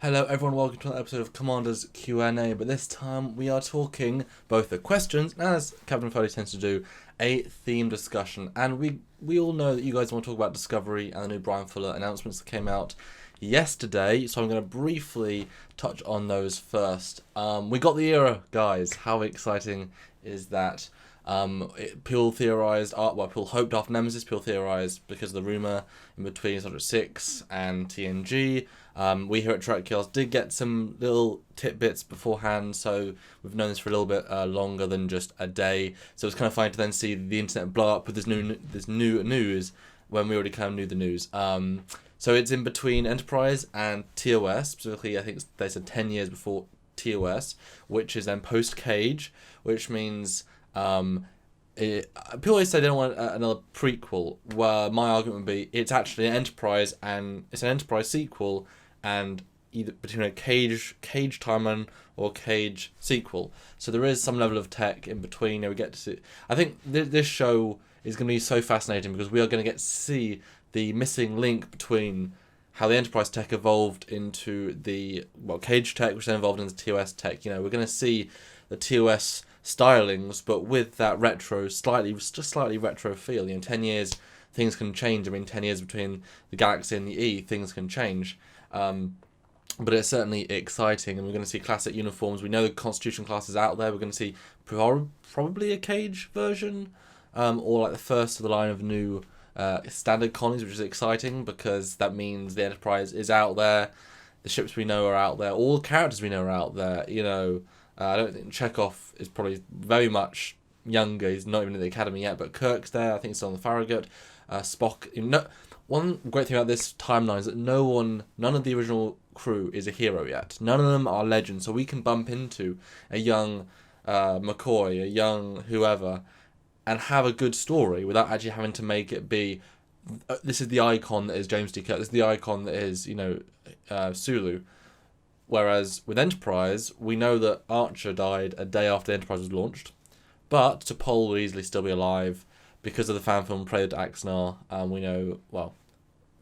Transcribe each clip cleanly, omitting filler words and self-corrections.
Hello everyone, welcome to another episode of Commander's Q&A, but this time we are talking both the questions, and as Captain Foley tends to do, a theme discussion. And we all know that you guys want to talk about Discovery and the new Brian Fuller announcements that came out yesterday, so I'm going to briefly touch on those first. We got the era, guys. How exciting is that? People theorized, people hoped after Nemesis, people theorized because of the rumor in between Star Trek 6 and TNG. We here at Trekyards did get some little tidbits beforehand, so we've known this for a little bit longer than just a day. So it's kind of funny to then see the internet blow up with this new news when we already kind of knew the news. So it's in between Enterprise and TOS, specifically I think they said 10 years before TOS, which is then post-Cage, which means people always say they don't want another prequel. Well, my argument would be it's actually an Enterprise, and it's an Enterprise sequel, and either between a Cage timeline or Cage sequel. So there is some level of tech in between. We get to see. I think this show is going to be so fascinating because we are going to get to see the missing link between how the Enterprise tech evolved into the Cage tech, which then evolved into TOS tech. We're going to see the TOS stylings, but with that slightly retro feel. 10 years, things can change. 10 years between the Galaxy and the E, things can change. But it's certainly exciting, and we're going to see classic uniforms. We know the Constitution class is out there. We're going to see probably a Cage version, or like the first of the line of new standard colonies, which is exciting because that means the Enterprise is out there. The ships we know are out there. All the characters we know are out there. I don't think Chekhov is probably very much younger. He's not even in the academy yet, but Kirk's there. I think he's still on the Farragut. Spock. One great thing about this timeline is that none of the original crew is a hero yet. None of them are legends, so we can bump into a young McCoy, a young whoever, and have a good story without actually having to make it be, this is the icon that is James T. Kirk, this is the icon that is, Sulu. Whereas with Enterprise, we know that Archer died a day after Enterprise was launched, but T'Pol will easily still be alive because of the fan film Prelude to Axanar, and we know,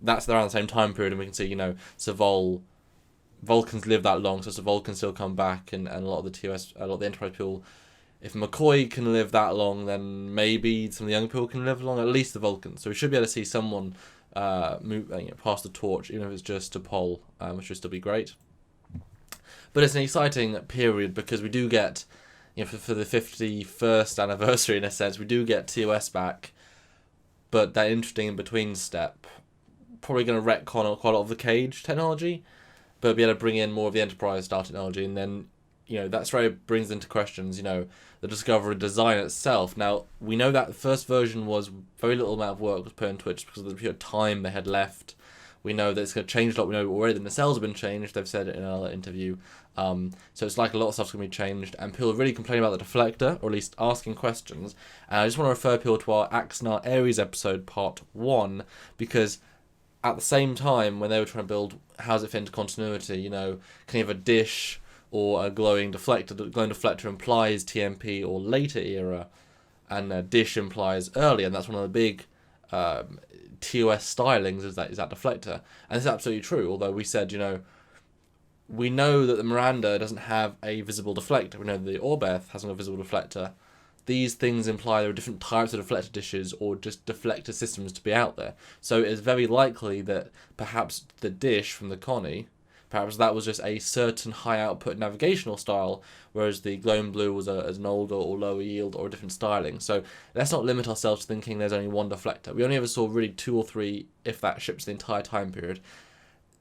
that's around the same time period, and we can see, Vulcans live that long, so Savol can still come back, and a lot of the Enterprise people. If McCoy can live that long, then maybe some of the young people can live long, at least the Vulcans. So we should be able to see someone move, pass the torch, even if it's just T'Pol, which would still be great. But it's an exciting period because we do get, for the 51st anniversary, in a sense, we do get TOS back, but that interesting in-between step, probably going to retcon quite a lot of the Cage technology, but be able to bring in more of the Enterprise style technology, and then, that's where it brings into questions, the Discovery design itself. Now, we know that the first version was very little amount of work was put into it just because of the pure time they had left. We know that it's going to change a lot. We know already the nacelles have been changed. They've said it in another interview. So it's like a lot of stuff's going to be changed. And people are really complaining about the deflector, or at least asking questions. And I just want to refer people to our Axanar Aries episode, part 1, because at the same time, when they were trying to build how does it fit into continuity, can you have a dish or a glowing deflector? The glowing deflector implies TMP or later era, and a dish implies earlier. And that's one of the big TOS stylings is that deflector, and it's absolutely true. Although we said, we know that the Miranda doesn't have a visible deflector. We know that the Orbeth hasn't a visible deflector. These things imply there are different types of deflector dishes or just deflector systems to be out there. So it's very likely that perhaps the dish from the Connie, perhaps that was just a certain high output navigational style, whereas the glowing blue was an older or lower yield or a different styling. So let's not limit ourselves to thinking there's only one deflector. We only ever saw really 2 or 3, if that, ships the entire time period.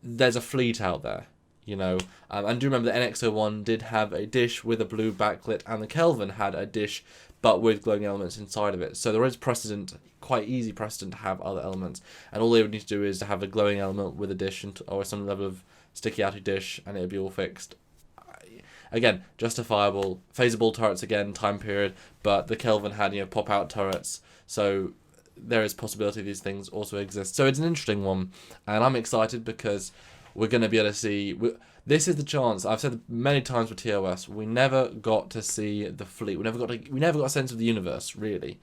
There's a fleet out there, and do remember the NX-01 did have a dish with a blue backlit, and the Kelvin had a dish but with glowing elements inside of it. So there is quite easy precedent to have other elements, and all they would need to do is to have a glowing element with a dish or some level of sticky outy dish, and it would be all fixed. Again, justifiable. Phasable turrets again, time period, but the Kelvin had pop-out turrets, so there is possibility these things also exist. So it's an interesting one, and I'm excited because we're going to be able to see. This is the chance. I've said many times with TOS, we never got to see the fleet. We never got a sense of the universe, really.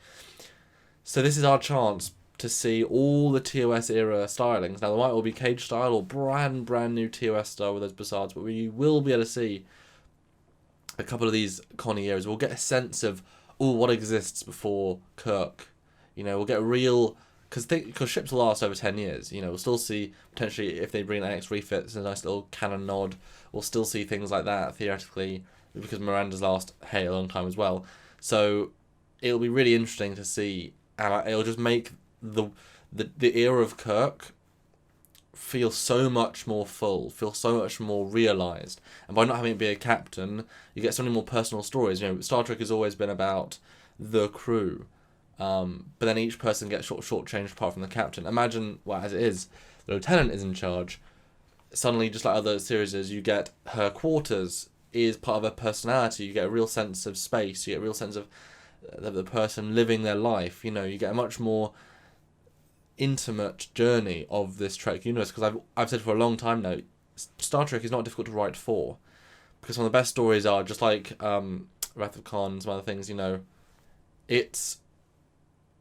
So this is our chance to see all the TOS era stylings. Now, there might all be cage style or brand new TOS style with those facades, but we will be able to see a couple of these Connie eras. We'll get a sense of what exists before Kirk. We'll get a real, because ships will last over 10 years. We'll still see potentially if they bring an NX refits, a nice little canon nod. We'll still see things like that theoretically, because Miranda's last a long time as well. So it'll be really interesting to see, and it'll just make the era of Kirk feel so much more full, feel so much more realised. And by not having it be a captain, you get so many more personal stories. Star Trek has always been about the crew, but then each person gets short-changed apart from the captain. Imagine, as it is, the lieutenant is in charge. Suddenly, just like other series, you get her quarters is part of her personality. You get a real sense of space. You get a real sense of the person living their life. You get a much more intimate journey of this Trek universe, because I've said for a long time now, Star Trek is not difficult to write for, because some of the best stories are just like Wrath of Khan and some other things. It's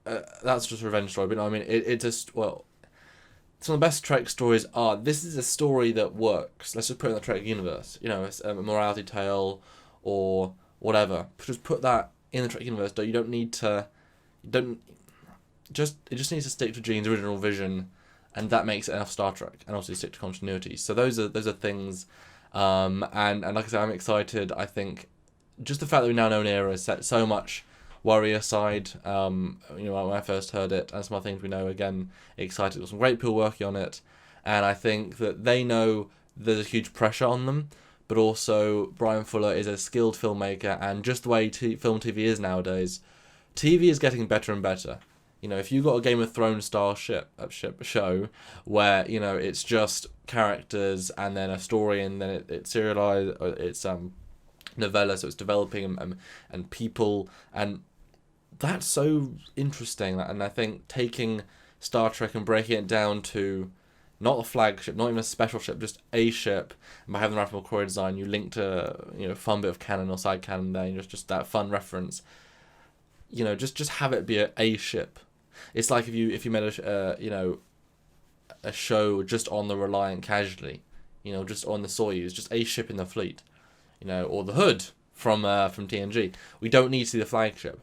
that's just a revenge story, but it just, some of the best Trek stories are, this is a story that works, let's just put it in the Trek universe. It's a morality tale or whatever, just put that in the Trek universe. You don't need to, it just needs to stick to Gene's original vision, and that makes it enough Star Trek, and also stick to continuity. So those are things, and like I said, I'm excited. I think just the fact that we now know an era set so much worry aside. When I first heard it, and some other things we know, again, excited. There's some great people working on it, and I think that they know there's a huge pressure on them, but also Brian Fuller is a skilled filmmaker, and just the way film TV is nowadays, TV is getting better and better. If you've got a Game of Thrones style show where, it's just characters and then a story, and then it's serialized, it's novella, so it's developing and people, and that's so interesting. And I think taking Star Trek and breaking it down to not a flagship, not even a special ship, just a ship, and by having the Ralph McQuarrie design, you link to a fun bit of canon or side canon there, just that fun reference. Just have it be a ship. It's like if you made a show just on the Reliant casually, just on the Soyuz, just a ship in the fleet, or the Hood from TNG. We don't need to see the flagship.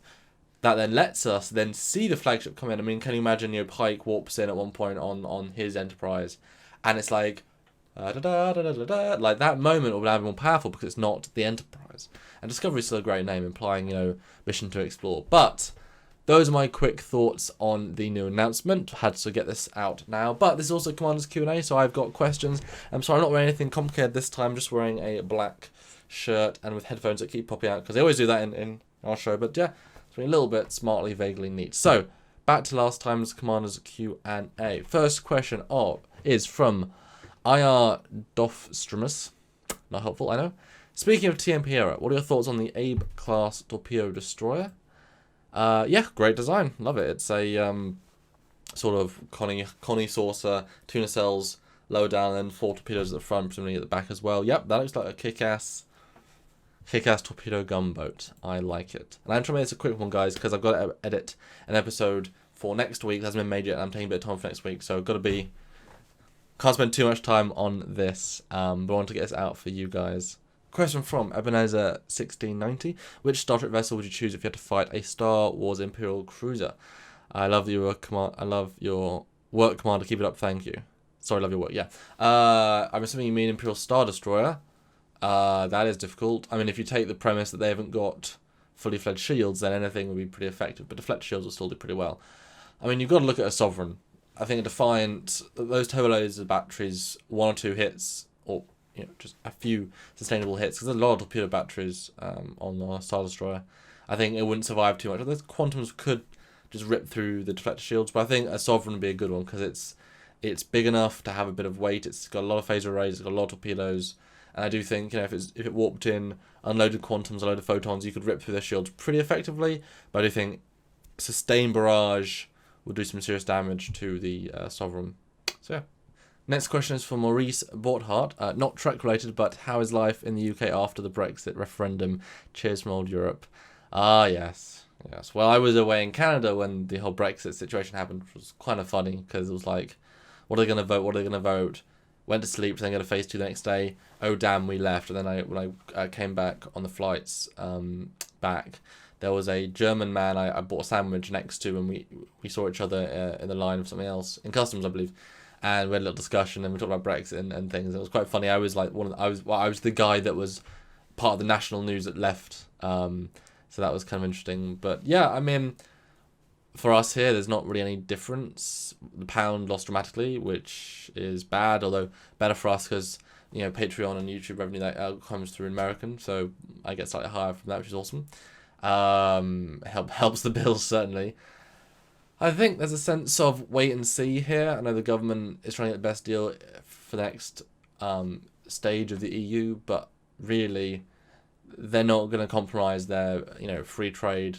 That then lets us then see the flagship come in. Can you imagine Pike warps in at one point on his Enterprise, and it's like like that moment will be more powerful because it's not the Enterprise. And Discovery is still a great name, implying mission to explore. But those are my quick thoughts on the new announcement. Had to get this out now. But this is also Commander's Q&A, so I've got questions. I'm sorry, I'm not wearing anything complicated this time. Just wearing a black shirt and with headphones that keep popping out, because they always do that in our show. But yeah, it's been a little bit smartly, vaguely neat. So, back to last time's Commander's Q&A. First question is from IR Dofstremus. Not helpful, I know. Speaking of TMP era, what are your thoughts on the Abe-class torpedo destroyer? Yeah, great design. Love it. It's a sort of Connie saucer, tuna cells lower down, and 4 torpedoes at the front, presumably at the back as well. Yep, that looks like a kick-ass torpedo gunboat. I like it. And I'm trying to make this a quick one, guys, because I've got to edit an episode for next week. It hasn't been made yet, and I'm taking a bit of time for next week, so can't spend too much time on this, but I want to get this out for you guys. Question from Ebenezer 1690. Which Star Trek vessel would you choose if you had to fight a Star Wars Imperial cruiser? I love your work, Commander. Keep it up. Thank you. Sorry, love your work. Yeah. I'm assuming you mean Imperial Star Destroyer. That is difficult. If you take the premise that they haven't got fully fledged shields, then anything would be pretty effective. But deflected shields will still do pretty well. You've got to look at a Sovereign. I think a Defiant, those turbo laser batteries, 1 or 2 hits, or just a few sustainable hits, because there's a lot of torpedo batteries on the Star Destroyer. I think it wouldn't survive too much. The Quantums could just rip through the deflector shields, but I think a Sovereign would be a good one, because it's big enough to have a bit of weight. It's got a lot of phaser arrays, it's got a lot of torpedoes, and I do think if it warped in, unloaded Quantums, unloaded Photons, you could rip through their shields pretty effectively. But I do think sustained barrage would do some serious damage to the Sovereign. So yeah. Next question is from Maurice Borthart. Not Trek related, but how is life in the UK after the Brexit referendum? Cheers from old Europe. Ah, yes. Yes. Well, I was away in Canada when the whole Brexit situation happened, which was kind of funny because it was like, what are they going to vote? What are they going to vote? Went to sleep, then got a phase 2 the next day. Oh damn, we left. And then when I came back on the flights back, there was a German man I bought a sandwich next to, and we saw each other in the line of something else in customs, I believe. And we had a little discussion, and we talked about Brexit and things. It was quite funny. I was like I was the guy that was part of the national news that left. So that was kind of interesting. But yeah, I mean, for us here, there's not really any difference. The pound lost dramatically, which is bad, although better for us because, Patreon and YouTube revenue that comes through in American, so I get slightly higher from that, which is awesome. Helps the bills, certainly. I think there's a sense of wait and see here. I know the government is trying to get the best deal for the next stage of the EU, but really, they're not going to compromise their, free trade,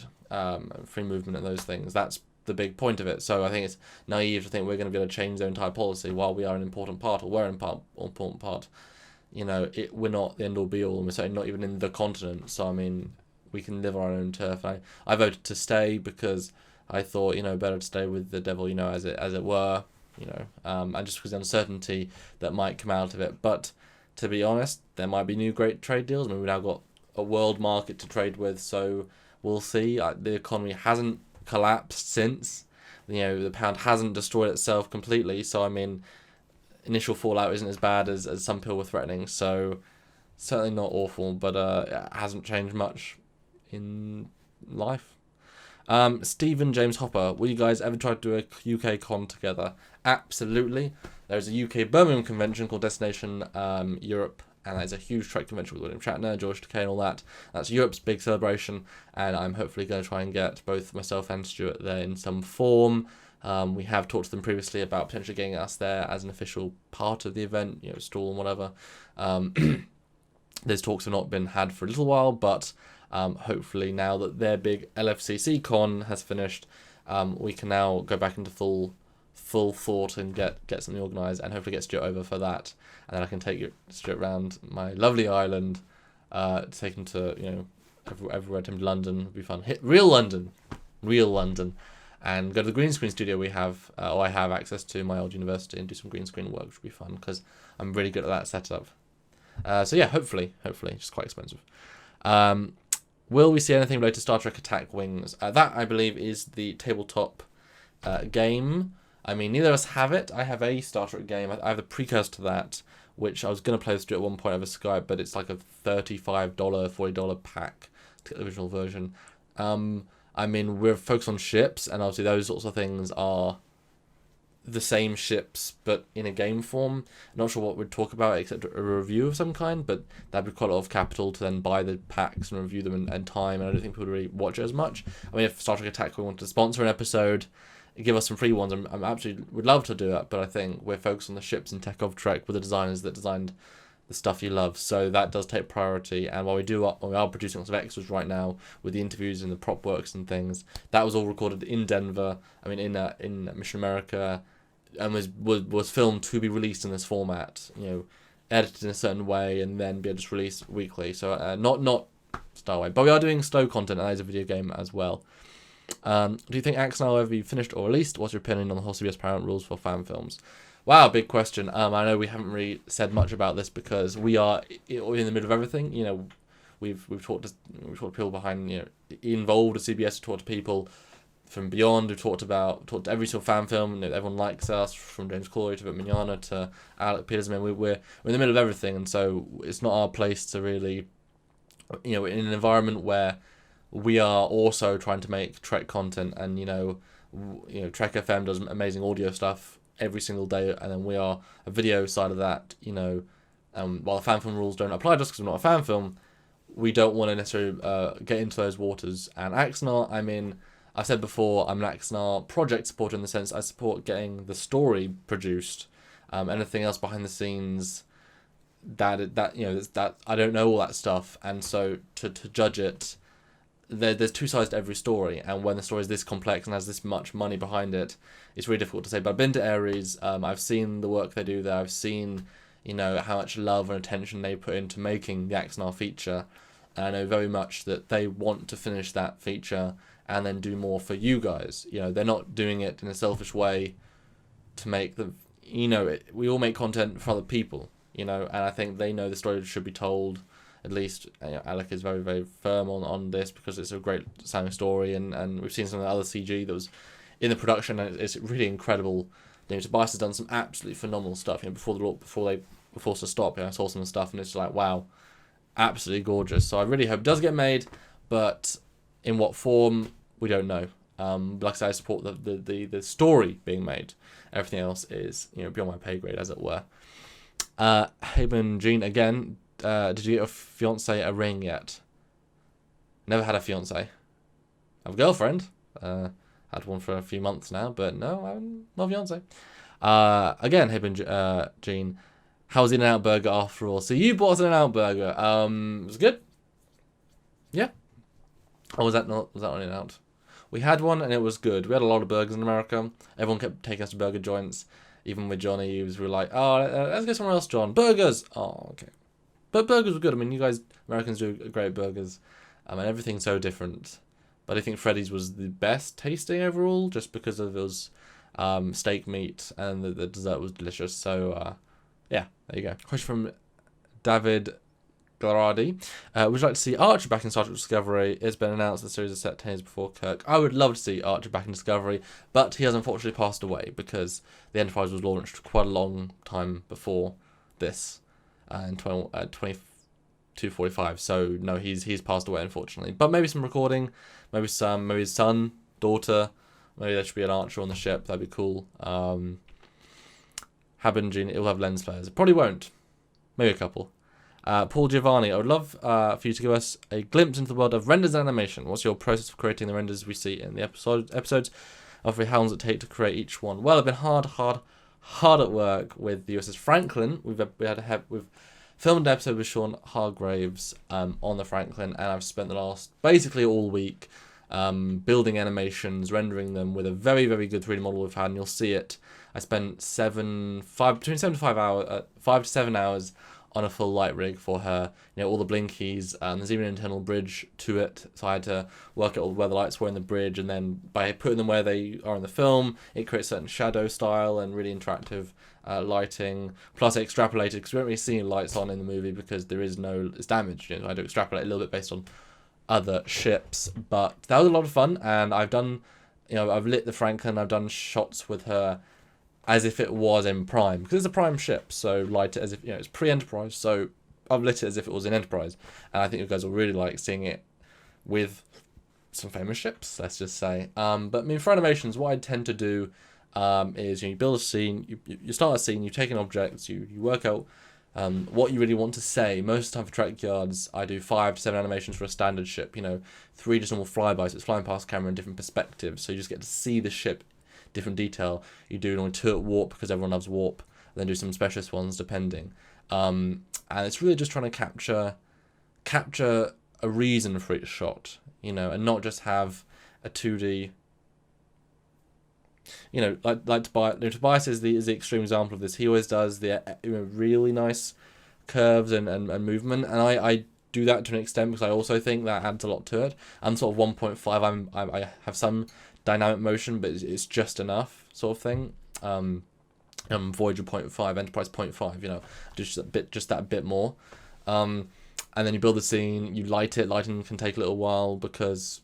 free movement and those things. That's the big point of it. So I think it's naive to think we're going to be able to change their entire policy while we are an important part, or we're an important part. We're not the end-all be-all, and we're certainly not even in the continent. So, I mean, we can live on our own turf. I voted to stay because I thought, better to stay with the devil, as it were, and just because the uncertainty that might come out of it. But to be honest, there might be new great trade deals. I mean, we've now got a world market to trade with, so we'll see. The economy hasn't collapsed since. The pound hasn't destroyed itself completely, so I mean, initial fallout isn't as bad as some people were threatening, so certainly not awful, but it hasn't changed much in life. Stephen James Hopper, will you guys ever try to do a UK con together? Absolutely. There's a UK Birmingham convention called Destination Europe, and there's a huge Trek convention with William Shatner, George Takei, and all that. That's Europe's big celebration, and I'm hopefully going to try and get both myself and Stuart there in some form. We have talked to them previously about potentially getting us there as an official part of the event, stall and whatever. Those talks have not been had for a little while, but hopefully now that their big LFCC con has finished, we can now go back into full thought and get something organised, and hopefully get Stuart over for that, and then I can take Stuart around my lovely island, take him to everywhere, to London. Would be fun. Hit real London, and go to the green screen studio we have, or I have access to my old university, and do some green screen work, which would be fun because I'm really good at that setup. So yeah, hopefully, just quite expensive. Will we see anything related to Star Trek Attack Wings? That, I believe, is the tabletop game. I mean, neither of us have it. I have a Star Trek game. I have the precursor to that, which I was going to play with Stuart at one point over Skype, but it's like a $35, $40 pack to get the original version. I mean, we're focused on ships, and obviously those sorts of things are the same ships, but in a game form. I'm not sure what we'd talk about except a review of some kind, but that'd be quite a lot of capital to then buy the packs and review them and time, and I don't think people would really watch it as much. I mean, if Star Trek Attack we wanted to sponsor an episode, give us some free ones, I'm absolutely would love to do that, but I think we're focused on the ships and tech of Trek with the designers that designed the stuff you love, so that does take priority. And while we are producing lots of extras right now with the interviews and the prop works and things, that was all recorded in Denver. I mean, in Mission America, and was filmed to be released in this format. Edited in a certain way and then be able to release weekly. So not Starway, but we are doing slow content, and that is a video game as well. Do you think Axanar will ever be finished or released? What's your opinion on the whole CBS Paramount rules for fan films? Wow, big question. I know we haven't really said much about this because we are in the middle of everything. We've talked to people behind, involved with CBS. We've talked to people from beyond. We've talked to every single fan film. Everyone likes us, from James Clory to Mignogna to Alec Peters. I mean, we're in the middle of everything, and so it's not our place to really, in an environment where we are also trying to make Trek content, and Trek FM does amazing audio stuff every single day, and then we are a video side of that. While the fan film rules don't apply to us because we're not a fan film, we don't want to necessarily get into those waters. And Axanar, I mean, I've said before, I'm an Axanar project supporter in the sense I support getting the story produced. Anything else behind the scenes, that I don't know all that stuff, and so to judge it, there's two sides to every story, and when the story is this complex and has this much money behind it, it's really difficult to say. But I've been to Aries, I've seen the work they do there, I've seen how much love and attention they put into making the Axanar feature, and I know very much that they want to finish that feature, and then do more for you guys. You know, they're not doing it in a selfish way to make the, you know, we all make content for other people, you know, and I think they know the story should be told. At least, you know, Alec is very, very firm on this because it's a great sounding story, and we've seen some of the other CG that was in the production, and it's really incredible. You know, Tobias has done some absolutely phenomenal stuff. You know, before they were forced to stop, you know, I saw some of the stuff, and it's like, wow, absolutely gorgeous. So I really hope it does get made, but in what form, we don't know. Like I said, I support the story being made. Everything else is, you know, beyond my pay grade, as it were. Haben Jean again. Did you get your fiance a ring yet? Never had a fiance. I have a girlfriend. Had one for a few months now, but no, I'm not a fiance. Again, Haben Jean. How's the In-N-Out burger after all? So you bought us an In-N-Out burger. It was good. Yeah. Or was that not In-N-Out? We had one and it was good. We had a lot of burgers in America. Everyone kept taking us to burger joints. Even with Johnny, we were like, oh, let's go somewhere else, John. Burgers! Oh, okay. But burgers were good. I mean, you guys, Americans, do great burgers. And everything's so different. But I think Freddy's was the best tasting overall, just because of those steak meat, and the dessert was delicious. So, yeah, there you go. Question from David Glarardi. Would you like to see Archer back in Star Trek Discovery? It's been announced the series is set 10 years before Kirk. I would love to see Archer back in Discovery, but he has unfortunately passed away because the Enterprise was launched quite a long time before this, in 2245. So no, he's passed away unfortunately. But maybe some recording, maybe his son, daughter, maybe there should be an Archer on the ship. That'd be cool. Habingin, it'll have lens flares. It probably won't. Maybe a couple. Paul Giovanni, I would love for you to give us a glimpse into the world of renders and animation. What's your process for creating the renders we see in the episodes? Roughly how long does it take to create each one? Well, I've been hard at work with the USS Franklin. We've filmed an episode with Sean Hargraves on the Franklin, and I've spent the last basically all week building animations, rendering them with a very, very good 3D model we've had, and you'll see it. I spent between 5 to 7 hours on a full light rig for her. You know, all the blinkies. There's even an internal bridge to it, so I had to work out where the lights were in the bridge, and then by putting them where they are in the film, it creates certain shadow style and really interactive lighting. Plus, I extrapolated because we don't really see any lights on in the movie because it's damaged. You know, I had to extrapolate a little bit based on other ships, but that was a lot of fun. And I've lit the Franklin. I've done shots with her as if it was in Prime, because it's a Prime ship, so light it as if, you know, it's pre-Enterprise, so I've lit it as if it was in Enterprise, and I think you guys will really like seeing it with some famous ships, let's just say. But I mean, for animations, what I tend to do is, you know, you build a scene, you start a scene, you take an object, you work out what you really want to say. Most of the time for Trekyards, I do 5 to 7 animations for a standard ship, you know, 3 just normal flybys, so it's flying past camera in different perspectives, so you just get to see the ship different detail. You do only 2 at warp because everyone loves warp, and then do some specialist ones depending. And it's really just trying to capture a reason for each shot, you know, and not just have a 2D. You know, like Tobias is the extreme example of this. He always does the really nice curves and movement, and I do that to an extent because I also think that adds a lot to it. I'm sort of 1.5. I have some dynamic motion, but it's just enough, sort of thing. Voyager 0.5, Enterprise 0.5, you know, just that bit more. And then you build the scene, you light it. Lighting can take a little while because,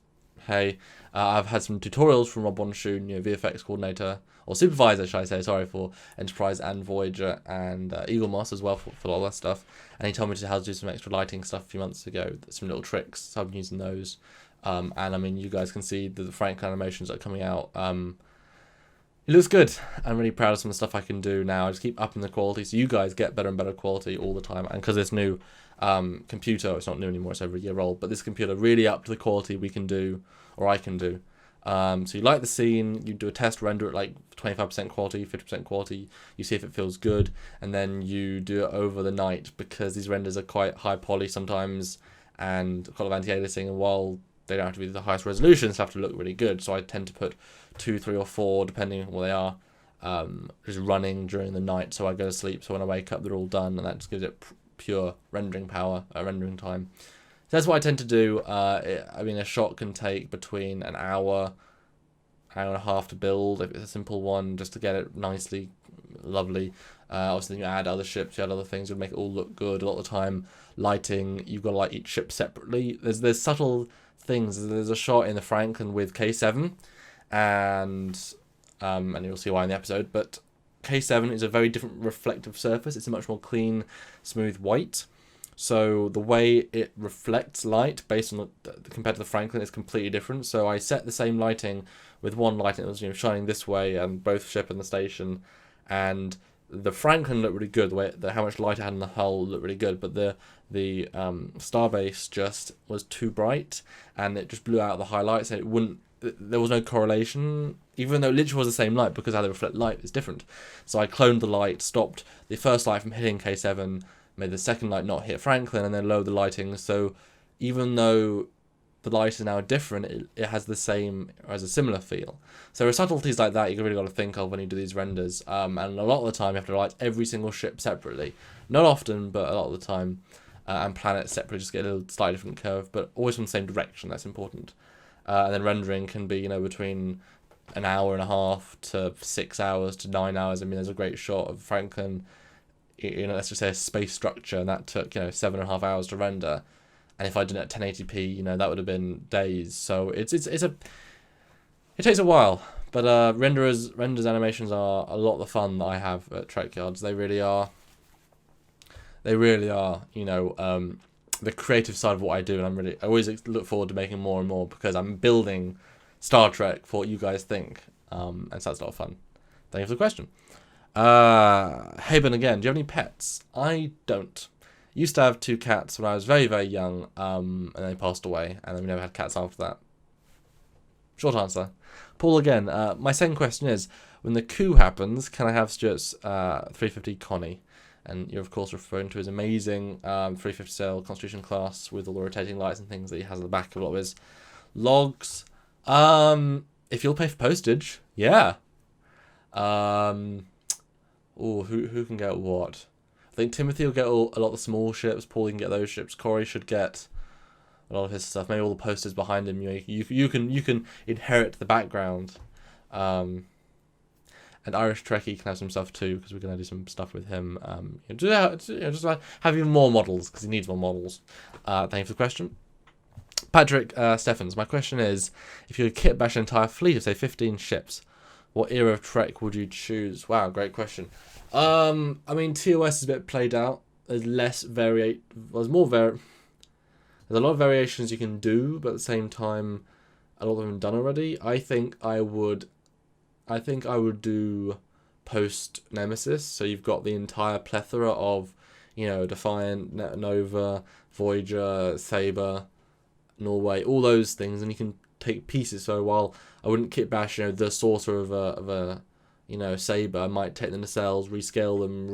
hey, I've had some tutorials from Rob Bonshun, you know, VFX coordinator, or supervisor, should I say, sorry, for Enterprise and Voyager and Eagle Moss as well for all that stuff. And he told me how to do some extra lighting stuff a few months ago, some little tricks, so I've been using those. And I mean, you guys can see the Franklin animations that are coming out. It looks good. I'm really proud of some of the stuff I can do now. I just keep upping the quality, so you guys get better and better quality all the time. And because this new computer, it's not new anymore, it's over a year old, but this computer really upped the quality we can do, or I can do. So you light the scene, you do a test render at like 25% quality, 50% quality, you see if it feels good, and then you do it over the night because these renders are quite high poly sometimes and a lot of anti-aliasing, and while they don't have to be the highest resolutions, have to look really good. So I tend to put 2, 3, or 4, depending on what they are, just running during the night. So I go to sleep. So when I wake up, they're all done, and that just gives it pure rendering power, rendering time. that's what I tend to do. I mean, a shot can take between an hour and a half to build if it's a simple one, just to get it nicely, lovely. Obviously, you add other ships, you add other things, you'll make it all look good. A lot of the time, lighting, you've got to light each ship separately. There's subtle things. There's a shot in the Franklin with K7, and you'll see why in the episode, but K7 is a very different reflective surface. It's a much more clean, smooth white. So the way it reflects light based on compared to the Franklin is completely different. So I set the same lighting with one lighting that was shining this way and both ship and the station, and the Franklin looked really good. How much light it had in the hull looked really good, but the starbase just was too bright and it just blew out the highlights. And it wouldn't. There was no correlation, even though it literally was the same light, because how they reflect light is different. So I cloned the light, stopped the first light from hitting K7, made the second light not hit Franklin, and then lowered the lighting. So even though the light is now different, it has the same, or has a similar feel. So there are subtleties like that you really got to think of when you do these renders. And a lot of the time you have to light every single ship separately. Not often, but a lot of the time. And planets separately, just get a little slightly different curve, but always from the same direction. That's important. And then rendering can be, between an hour and a half to 6 hours to 9 hours. I mean, there's a great shot of Franklin, let's just say a space structure, and that took, 7.5 hours to render. And if I did it at 1080p, that would have been days. So it takes a while. But renders animations are a lot of the fun that I have at Trekyards. They really are. They really are, the creative side of what I do, and I always look forward to making more and more, because I'm building Star Trek for what you guys think, and so that's a lot of fun. Thank you for the question. Haben again, do you have any pets? I don't. Used to have 2 cats when I was very, very young, and they passed away, and then we never had cats after that. Short answer. Paul again, my second question is, when the coup happens, can I have Stuart's 350 Connie? And you're, of course, referring to his amazing 350 sail Constitution class with all the rotating lights and things that he has at the back of a lot of his logs. If you'll pay for postage, yeah. Who can get what? I think Timothy will get a lot of the small ships. Paul can get those ships. Corey should get a lot of his stuff. Maybe all the posters behind him. You can inherit the background. And Irish Trekkie can have some stuff too, because we're going to do some stuff with him. Just have even more models, because he needs more models. Thank you for the question. Patrick Steffens, my question is, if you could kit bash an entire fleet of, say, 15 ships, what era of Trek would you choose? Wow, great question. I mean, TOS is a bit played out. There's less there's a lot of variations you can do, but at the same time, a lot of them done already. I think I would do post Nemesis, so you've got the entire plethora of, Defiant, Nova, Voyager, Saber, Norway, all those things, and you can take pieces. So while I wouldn't kit bash, the saucer of a Saber, I might take the nacelles, rescale them,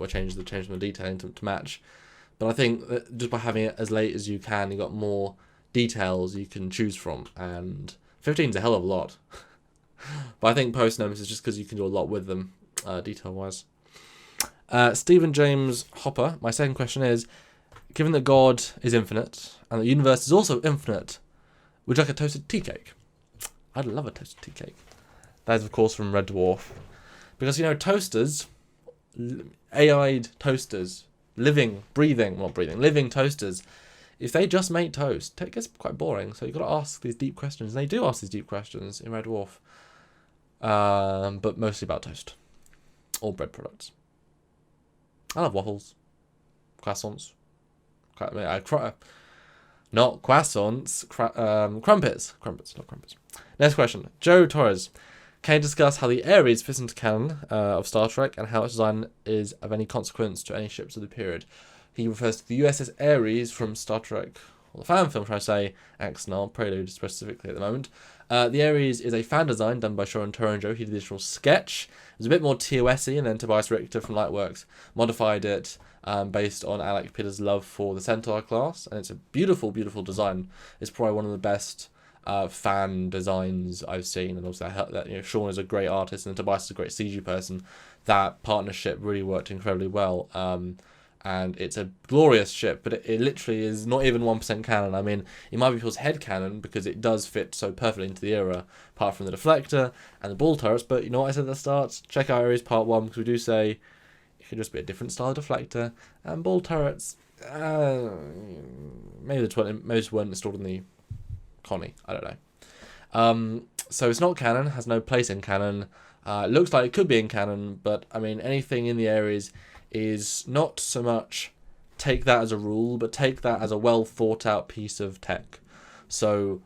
change the detailing to match. But I think that just by having it as late as you can, you've got more details you can choose from, and 15 is a hell of a lot. But I think post-Nemesis is just because you can do a lot with them, detail-wise. Stephen James Hopper, my second question is, given that God is infinite, and the universe is also infinite, would you like a toasted tea cake? I'd love a toasted tea cake. That is, of course, from Red Dwarf. Because, toasters, AI'd toasters, living toasters, if they just make toast, it gets quite boring. So you've got to ask these deep questions. And they do ask these deep questions in Red Dwarf. But mostly about toast. Or bread products. I love waffles. Croissants. Not croissants. Crumpets. Crumpets, not crumpets. Next question. Joe Torres. Can you discuss how the Aries fits into canon of Star Trek, and how its design is of any consequence to any ships of the period? He refers to the USS Aries from Star Trek, or the fan film, should I say, Axanar, Prelude specifically at the moment. The Aries is a fan design done by Sean Turanjo. He did the original sketch. It was a bit more TOS-y, and then Tobias Richter from Lightworks modified it based on Alec Peters' love for the Centaur class, and it's a beautiful, beautiful design. It's probably one of the best fan designs I've seen, and also that Sean is a great artist and Tobias is a great CG person. That partnership really worked incredibly well. and it's a glorious ship, but it literally is not even 1% canon. I mean, it might be people's head canon because it does fit so perfectly into the era, apart from the deflector and the ball turrets. But you know what I said at the start? Check out Aries Part 1, because we do say it could just be a different style deflector, and ball turrets, maybe the 20, maybe just weren't installed in the Connie, I don't know. So it's not canon, has no place in canon. It looks like it could be in canon, but I mean, anything in the Aries is not so much take that as a rule, but take that as a well thought out piece of tech. So,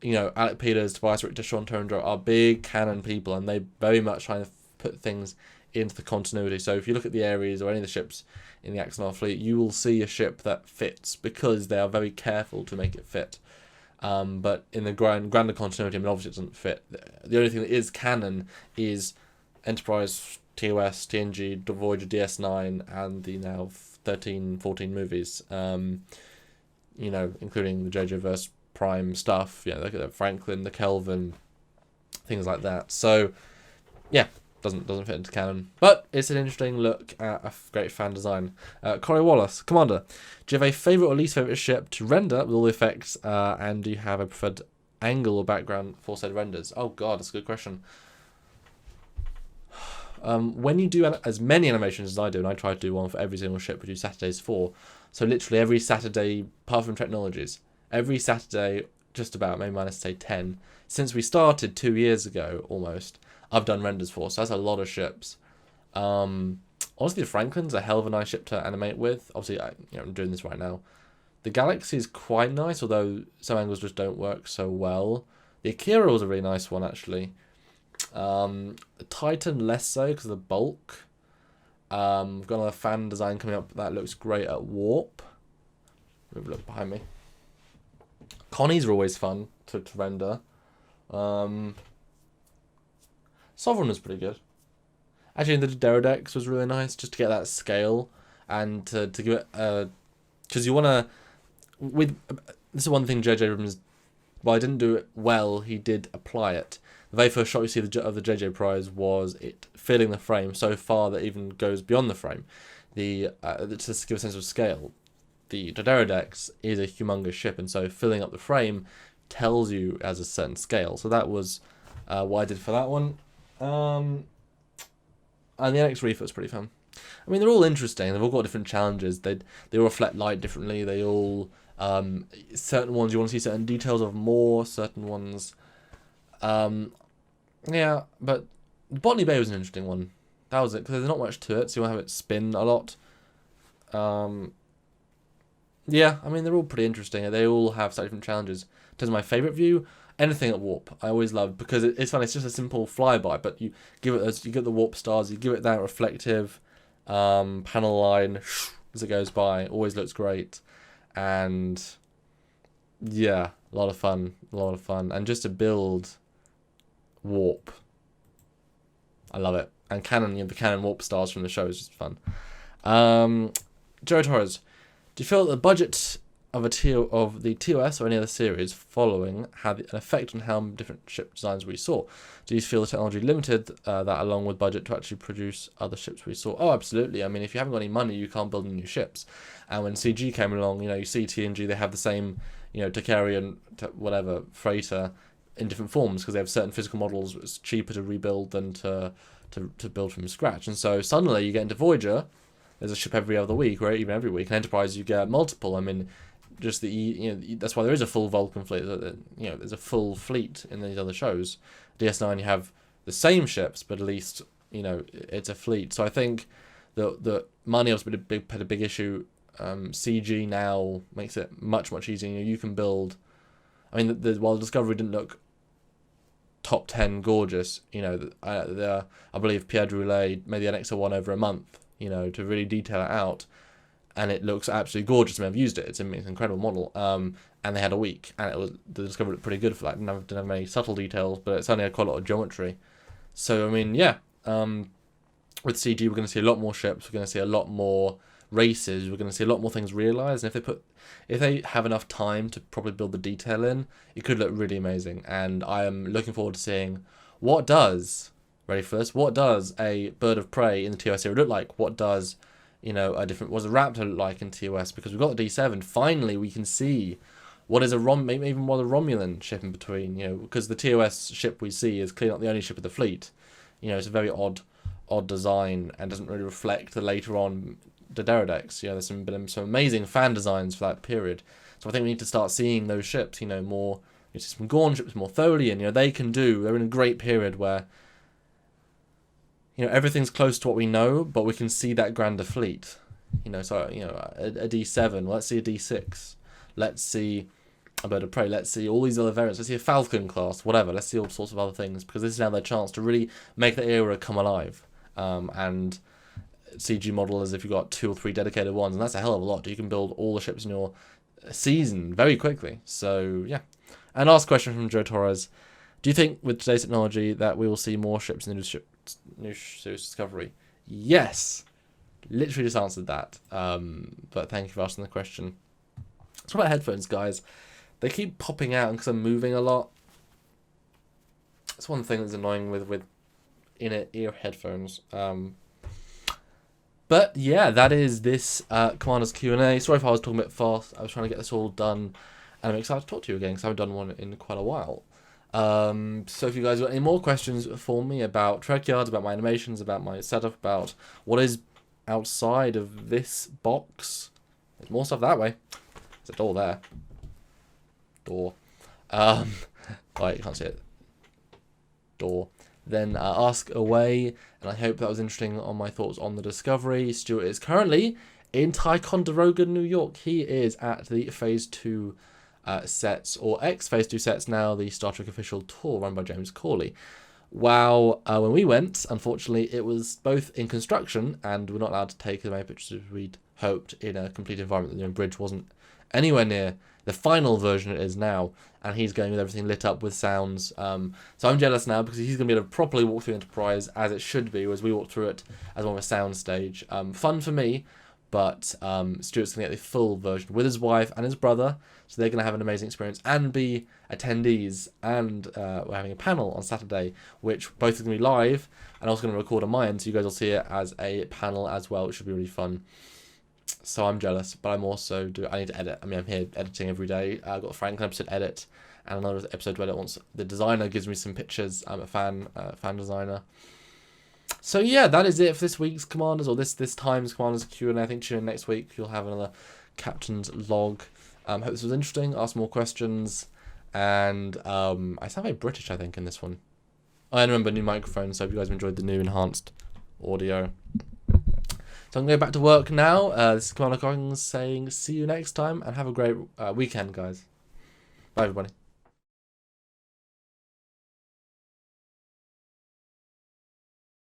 you know, Alec Peters, Tobias Richter, Sean Turandra are big canon people, and they very much try to put things into the continuity. So if you look at the Aries or any of the ships in the Axanar fleet, you will see a ship that fits because they are very careful to make it fit. But in the grander continuity, I mean, obviously it doesn't fit. The only thing that is canon is Enterprise, TOS, TNG, Voyager, DS9, and the now 13, 14 movies. You know, including the JJ verse Prime stuff. Yeah, look at the Franklin, the Kelvin, things like that. So, yeah, doesn't fit into canon, but it's an interesting look at a great fan design. Corey Wallace, Commander, do you have a favourite or least favourite ship to render with all the effects, and do you have a preferred angle or background for said renders? Oh god, that's a good question. When you do as many animations as I do, and I try to do one for every single ship we do Saturdays for, so literally every Saturday, apart from Technologies, every Saturday, just about, maybe minus say 10, since we started 2 years ago almost, I've done renders for, so that's a lot of ships. Honestly, the Franklin's a hell of a nice ship to animate with. Obviously, I'm doing this right now. The Galaxy is quite nice, although some angles just don't work so well. The Akira was a really nice one, actually. The Titan less so because of the bulk. We've got another fan design coming up that looks great at Warp. Move a look behind me. Connies are always fun to render. Sovereign was pretty good. Actually, the Deredex was really nice, just to get that scale and to give it because you want to. This is one thing J.J. Abrams, well, I didn't do it well. He did apply it. The very first shot you see of the J.J. prize was it filling the frame so far that it even goes beyond the frame. To give a sense of scale, the Deredex is a humongous ship, and so filling up the frame tells you as a certain scale. So that was what I did for that one. And the NX Reefer was pretty fun. I mean, they're all interesting. They've all got different challenges. They all reflect light differently. They all certain ones you want to see certain details of more. Certain ones, yeah. But Botany Bay was an interesting one. That was it, because there's not much to it, so you want to have it spin a lot. Yeah, I mean, they're all pretty interesting. They all have slightly different challenges. In terms of my favourite view, anything at Warp, I always love, because it's fun. It's just a simple flyby, but you give it you get the Warp stars, you give it that reflective panel line as it goes by. Always looks great, and yeah, a lot of fun, and just to build Warp, I love it. And canon, the canon Warp stars from the show is just fun. Joe Torres, do you feel that the budget of the TOS or any other series following had an effect on how different ship designs we saw? Do you feel the technology limited that along with budget to actually produce other ships we saw? Oh, absolutely. I mean, if you haven't got any money, you can't build new ships. And when CG came along, you see TNG, they have the same, Trekyard, whatever, freighter in different forms because they have certain physical models. It's cheaper to rebuild than to build from scratch. And so suddenly you get into Voyager, there's a ship every other week or even every week. In Enterprise, you get multiple. I mean, just that's why there is a full Vulcan fleet. There's a full fleet in these other shows. DS9, you have the same ships, but at least it's a fleet. So I think the money has been had a big issue. CG now makes it much easier. You can build. I mean, while Discovery didn't look top 10 gorgeous, I believe Pierre Droulet made the NX-01 over a month, to really detail it out. And it looks absolutely gorgeous. I mean, I've used it. It's an incredible model. And they had a week, and the Discovery looked pretty good for that. Didn't have many subtle details, but it's only had quite a lot of geometry. So I mean, yeah. With CG, we're going to see a lot more ships. We're going to see a lot more races. We're going to see a lot more things realised. And if they have enough time to probably build the detail in, it could look really amazing. And I am looking forward to seeing ready for this? What does a bird of prey in the TOS series look like? What does you know, a different, what does a Raptor look like in TOS, because we've got the D7. Finally, we can see what is maybe even what a Romulan ship in between, you know, because the TOS ship we see is clearly not the only ship of the fleet. You know, it's a very odd design and doesn't really reflect the later on the decks. You know, there's been some amazing fan designs for that period. So I think we need to start seeing those ships, you know, more, you know, some Gorn ships, more Foley, and, you know, they're in a great period where, you know, everything's close to what we know, but we can see that grander fleet. You know, so, you know, a D7, let's see a D6. Let's see a Bird of Prey, let's see all these other variants. Let's see a Falcon class, whatever. Let's see all sorts of other things, because this is now their chance to really make the era come alive. And CG model as if you've got 2 or 3 dedicated ones, and that's a hell of a lot. You can build all the ships in your season very quickly. So, yeah. And last question from Joe Torres. Do you think with today's technology that we will see more ships in the new series Discovery? Yes. Literally just answered that. But thank you for asking the question. So what about headphones, guys? They keep popping out because I'm moving a lot. That's one thing that's annoying with in-ear headphones. But yeah, that is this Commander's Q&A. Sorry if I was talking a bit fast. I was trying to get this all done. And I'm excited to talk to you again because I haven't done one in quite a while. So if you guys got any more questions for me about Trekyards, about my animations, about my setup, about what is outside of this box, there's more stuff that way. There's a door there. Door. Right, you can't see it. Door. Then ask away, and I hope that was interesting on my thoughts on the Discovery. Stuart is currently in Ticonderoga, New York. He is at the Phase 2 sets, or ex-Phase 2 sets now, the Star Trek official tour run by James Corley. While when we went, unfortunately, it was both in construction, and we're not allowed to take as many pictures as we'd hoped in a complete environment. The bridge wasn't anywhere near the final version it is now, and he's going with everything lit up with sounds. So I'm jealous now because he's going to be able to properly walk through Enterprise as it should be, whereas we walked through it as more of a sound stage. Fun for me, but Stuart's going to get the full version with his wife and his brother, so they're going to have an amazing experience and be attendees, and we're having a panel on Saturday, which both is going to be live, and also going to record on my end, so you guys will see it as a panel as well, which should be really fun. So I'm jealous, but I'm also I need to edit. I mean, I'm here editing every day. I've got a Franklin episode to edit, and another episode to edit once the designer gives me some pictures. I'm a fan designer. So yeah, that is it for this week's Commanders, or this time's Commanders Q&A. I think tune in next week. You'll have another Captain's Log. Hope this was interesting. Ask more questions, and I sound very British, I think, in this one. I remember new microphone, so I hope you guys enjoyed the new enhanced audio. So I'm going to go back to work now. This is Commander Collins saying see you next time, and have a great weekend, guys. Bye, everybody.